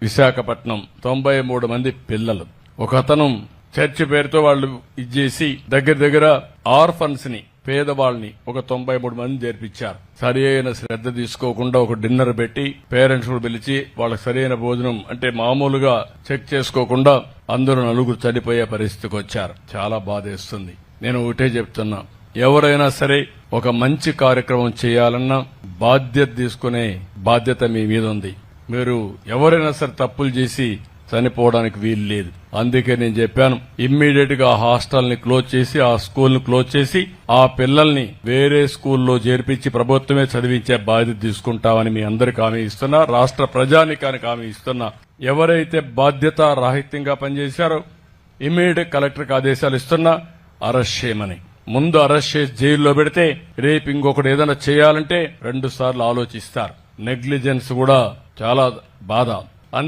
విశాఖపట్నం 93 మంది పిల్లలు. ఒకతను చర్చి పేరుతో వాళ్ళు ఇచ్చేసి దగ్గర ఆర్ఫన్స్ ని, పేదవాళ్ళని ఒక 93 మంది చేర్పించారు. సరి అయిన శ్రద్ధ తీసుకోకుండా ఒక డిన్నర్ పెట్టి పేరెంట్స్ కూడా పిలిచి వాళ్ళకి సరైన భోజనం అంటే మామూలుగా చెక్ చేసుకోకుండా అందరూ 9 చనిపోయే పరిస్థితికి వచ్చారు. చాలా బాధేస్తుంది. నేను ఒకటే చెప్తున్నా, ఎవరైనా సరే ఒక మంచి కార్యక్రమం చేయాలన్నా బాధ్యత తీసుకునే బాధ్యత మీ మీద ఉంది. మీరు ఎవరైనా సరే తప్పులు చేసి చనిపోవడానికి వీలు లేదు. అందుకే నేను చెప్పాను, ఇమ్మీడియట్ గా హాస్టల్ ని క్లోజ్ చేసి, ఆ స్కూల్ ని క్లోజ్ చేసి, ఆ పిల్లల్ని వేరే స్కూల్లో చేర్పించి ప్రభుత్వమే చదివించే బాధ్యత తీసుకుంటామని మీ అందరికి హామీ ఇస్తున్నా. రాష్ట్ర ప్రజానికానికి హామీ ఇస్తున్నా. ఎవరైతే బాధ్యత రాహిత్యంగా పనిచేశారో ఇమ్మీడియట్ కలెక్టర్కి ఆదేశాలు ఇస్తున్నా, అరెస్ట్ చేయమని. ముందు అరెస్ట్ చేసి జైల్లో పెడితే రేపు ఇంకొకటి ఏదైనా చేయాలంటే 2 సార్లు ఆలోచిస్తారు. నెగ్లిజెన్స్ కూడా చాలా బాధ.